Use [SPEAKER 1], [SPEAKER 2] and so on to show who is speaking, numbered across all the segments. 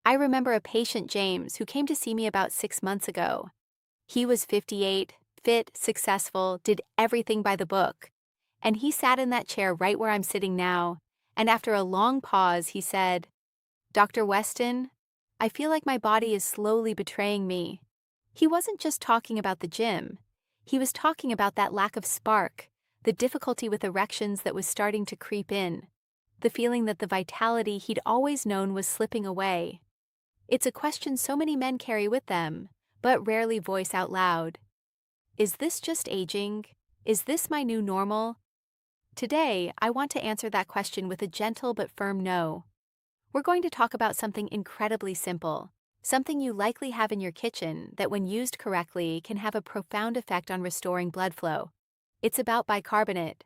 [SPEAKER 1] I remember a patient, James, who came to see me about 6 months ago. He was 58, fit, successful, did everything by the book. And he sat in that chair right where I'm sitting now, and after a long pause, he said, "Dr. Weston, I feel like my body is slowly betraying me." He wasn't just talking about the gym. He was talking about that lack of spark, the difficulty with erections that was starting to creep in, the feeling that the vitality he'd always known was slipping away. It's a question so many men carry with them, but rarely voice out loud. Is this just aging? Is this my new normal? Today, I want to answer that question with a gentle but firm no. We're going to talk about something incredibly simple, something you likely have in your kitchen that when used correctly can have a profound effect on restoring blood flow. It's about bicarbonate.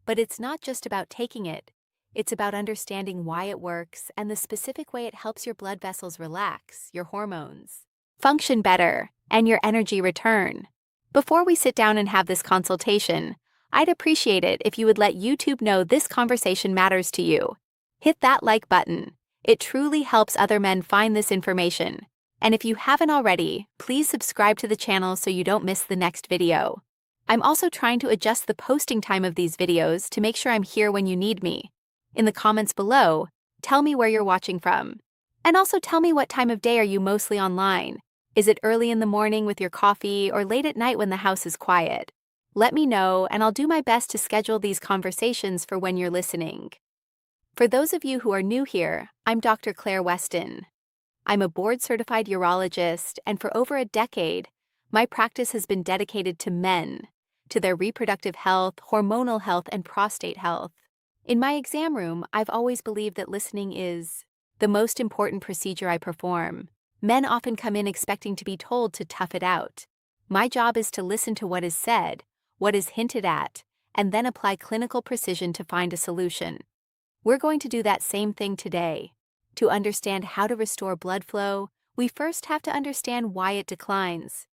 [SPEAKER 1] But it's not just about taking it. It's about understanding why it works and the specific way it helps your blood vessels relax, your hormones function better, and your energy return. Before we sit down and have this consultation, I'd appreciate it if you would let YouTube know this conversation matters to you. Hit that like button. It truly helps other men find this information. And if you haven't already, please subscribe to the channel so you don't miss the next video. I'm also trying to adjust the posting time of these videos to make sure I'm here when you need me. In the comments below, tell me where you're watching from. And also tell me what time of day are you mostly online. Is it early in the morning with your coffee or late at night when the house is quiet? Let me know and I'll do my best to schedule these conversations for when you're listening. For those of you who are new here, I'm Dr. Claire Weston. I'm a board-certified urologist, and for over a decade, my practice has been dedicated to men, to their reproductive health, hormonal health, and prostate health. In my exam room, I've always believed that listening is the most important procedure I perform. Men often come in expecting to be told to tough it out. My job is to listen to what is said, what is hinted at, and then apply clinical precision to find a solution. We're going to do that same thing today. To understand how to restore blood flow, we first have to understand why it declines.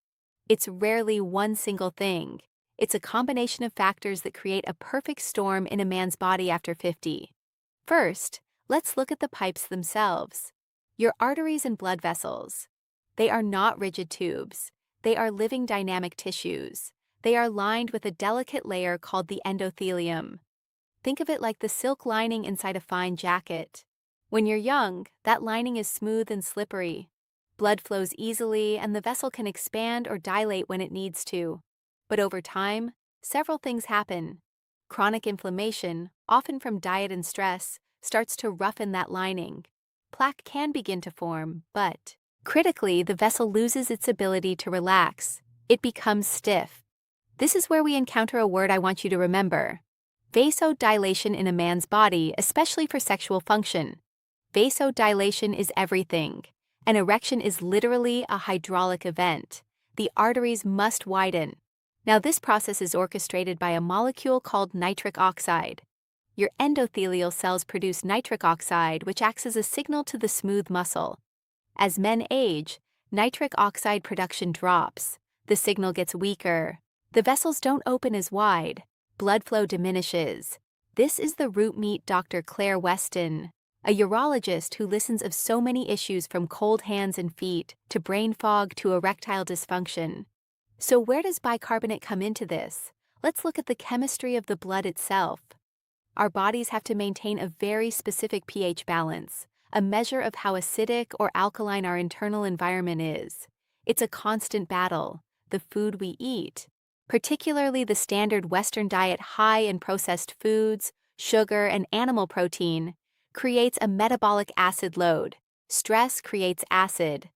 [SPEAKER 1] It's rarely one single thing. It's a combination of factors that create a perfect storm in a man's body after 50. First, let's look at the pipes themselves. Your arteries and blood vessels. They are not rigid tubes. They are living dynamic tissues. They are lined with a delicate layer called the endothelium. Think of it like the silk lining inside a fine jacket. When you're young, that lining is smooth and slippery. Blood flows easily and the vessel can expand or dilate when it needs to. But over time, several things happen. Chronic inflammation, often from diet and stress, starts to roughen that lining. Plaque can begin to form, but critically, the vessel loses its ability to relax. It becomes stiff. This is where we encounter a word I want you to remember. Vasodilation in a man's body, especially for sexual function. Vasodilation is everything. An erection is literally a hydraulic event. The arteries must widen. Now, this process is orchestrated by a molecule called nitric oxide. Your endothelial cells produce nitric oxide, which acts as a signal to the smooth muscle. As men age, nitric oxide production drops. The signal gets weaker. The vessels don't open as wide. Blood flow diminishes. This is the root meat Dr. Claire Weston, a urologist who listens of so many issues from cold hands and feet to brain fog to erectile dysfunction. So where does bicarbonate come into this? Let's look at the chemistry of the blood itself. Our bodies have to maintain a very specific pH balance, a measure of how acidic or alkaline our internal environment is. It's a constant battle. The food we eat, particularly the standard Western diet high in processed foods, sugar, and animal protein, creates a metabolic acid load. Stress creates acid.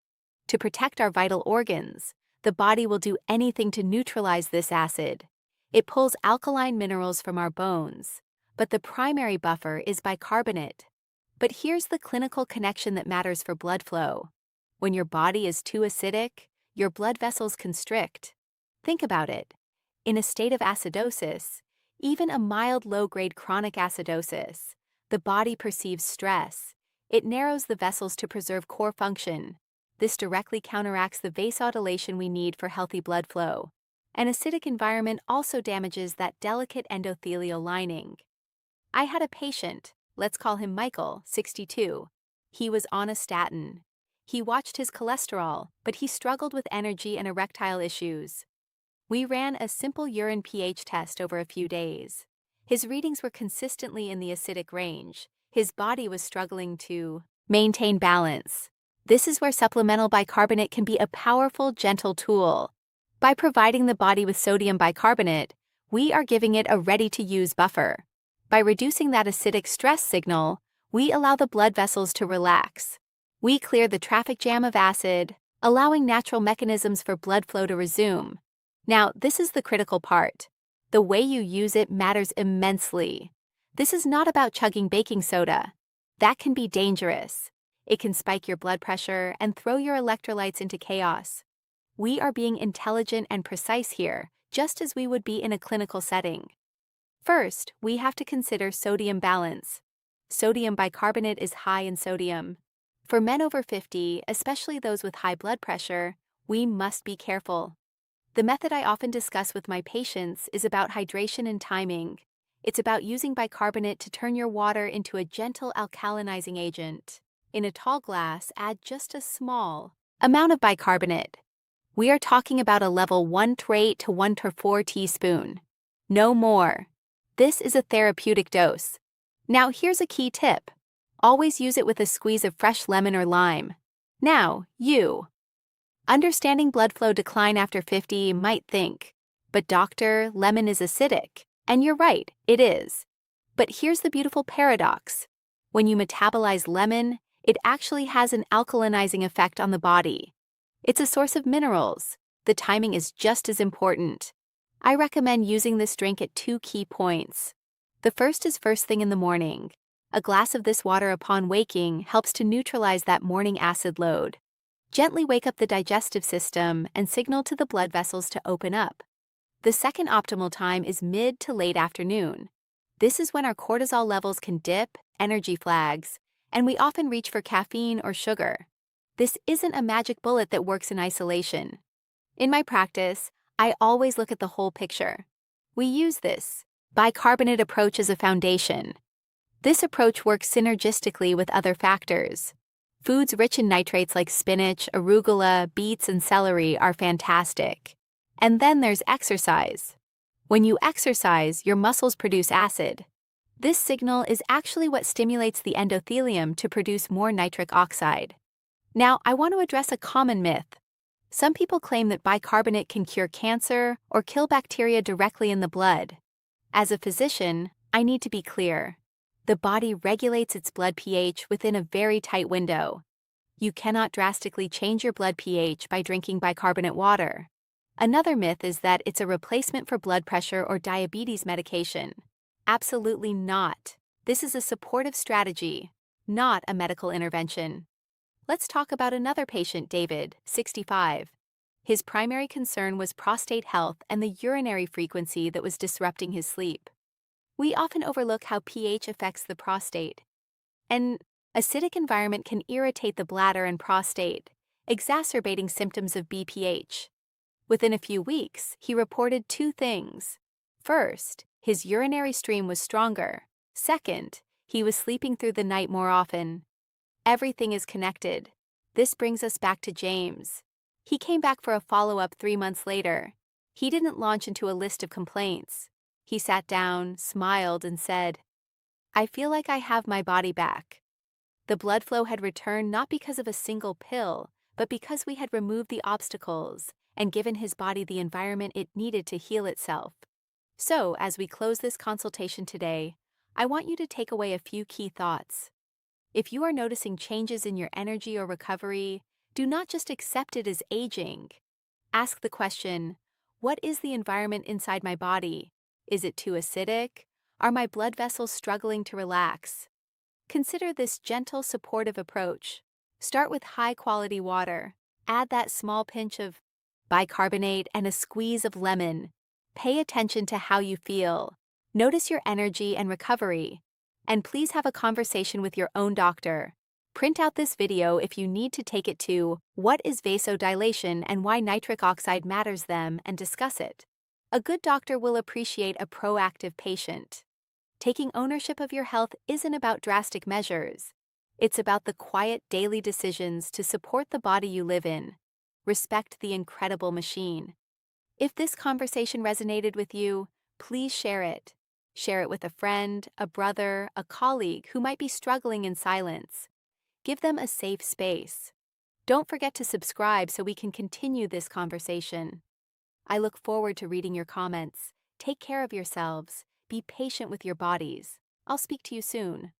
[SPEAKER 1] To protect our vital organs, the body will do anything to neutralize this acid. It pulls alkaline minerals from our bones, but the primary buffer is bicarbonate. But here's the clinical connection that matters for blood flow. When your body is too acidic, your blood vessels constrict. Think about it. In a state of acidosis, even a mild low-grade chronic acidosis, the body perceives stress. It narrows the vessels to preserve core function. This directly counteracts the vasodilation we need for healthy blood flow. An acidic environment also damages that delicate endothelial lining. I had a patient, let's call him Michael, 62. He was on a statin. He watched his cholesterol, but he struggled with energy and erectile issues. We ran a simple urine pH test over a few days. His readings were consistently in the acidic range. His body was struggling to maintain balance. This is where supplemental bicarbonate can be a powerful, gentle tool. By providing the body with sodium bicarbonate, we are giving it a ready-to-use buffer. By reducing that acidic stress signal, we allow the blood vessels to relax. We clear the traffic jam of acid, allowing natural mechanisms for blood flow to resume. Now, this is the critical part. The way you use it matters immensely. This is not about chugging baking soda. That can be dangerous. It can spike your blood pressure and throw your electrolytes into chaos. We are being intelligent and precise here, just as we would be in a clinical setting. First, we have to consider sodium balance. Sodium bicarbonate is high in sodium. For men over 50, especially those with high blood pressure, we must be careful. The method I often discuss with my patients is about hydration and timing. It's about using bicarbonate to turn your water into a gentle alkalinizing agent. In a tall glass, add just a small amount of bicarbonate. We are talking about a level 1 to 8 to 1 to 4 teaspoon. No more. This is a therapeutic dose. Now here's a key tip. Always use it with a squeeze of fresh lemon or lime. Now, you. Understanding blood flow decline after 50 might think, but doctor, lemon is acidic. And you're right, it is. But here's the beautiful paradox. When you metabolize lemon, it actually has an alkalinizing effect on the body. It's a source of minerals. The timing is just as important. I recommend using this drink at 2 key points. The first is first thing in the morning. A glass of this water upon waking helps to neutralize that morning acid load. Gently wake up the digestive system and signal to the blood vessels to open up. The second optimal time is mid to late afternoon. This is when our cortisol levels can dip, energy flags, and we often reach for caffeine or sugar. This isn't a magic bullet that works in isolation. In my practice, I always look at the whole picture. We use this bicarbonate approach as a foundation. This approach works synergistically with other factors. Foods rich in nitrates like spinach, arugula, beets, and celery are fantastic. And then there's exercise. When you exercise, your muscles produce acid. This signal is actually what stimulates the endothelium to produce more nitric oxide. Now, I want to address a common myth. Some people claim that bicarbonate can cure cancer or kill bacteria directly in the blood. As a physician, I need to be clear. The body regulates its blood pH within a very tight window. You cannot drastically change your blood pH by drinking bicarbonate water. Another myth is that it's a replacement for blood pressure or diabetes medication. Absolutely not. This is a supportive strategy, not a medical intervention. Let's talk about another patient, David, 65. His primary concern was prostate health and the urinary frequency that was disrupting his sleep. We often overlook how pH affects the prostate. An acidic environment can irritate the bladder and prostate, exacerbating symptoms of BPH. Within a few weeks, he reported 2 things. First, his urinary stream was stronger. Second, he was sleeping through the night more often. Everything is connected. This brings us back to James. He came back for a follow-up 3 months later. He didn't launch into a list of complaints. He sat down, smiled, and said, "I feel like I have my body back." The blood flow had returned not because of a single pill, but because we had removed the obstacles and given his body the environment it needed to heal itself. So, as we close this consultation today, I want you to take away a few key thoughts. If you are noticing changes in your energy or recovery, do not just accept it as aging. Ask the question, what is the environment inside my body? Is it too acidic? Are my blood vessels struggling to relax? Consider this gentle, supportive approach. Start with high-quality water. Add that small pinch of bicarbonate and a squeeze of lemon. Pay attention to how you feel. Notice your energy and recovery. And please have a conversation with your own doctor. Print out this video if you need to take it to What is Vasodilation and Why Nitric Oxide Matters Them and discuss it. A good doctor will appreciate a proactive patient. Taking ownership of your health isn't about drastic measures. It's about the quiet daily decisions to support the body you live in. Respect the incredible machine. If this conversation resonated with you, please share it. Share it with a friend, a brother, a colleague who might be struggling in silence. Give them a safe space. Don't forget to subscribe so we can continue this conversation. I look forward to reading your comments. Take care of yourselves. Be patient with your bodies. I'll speak to you soon.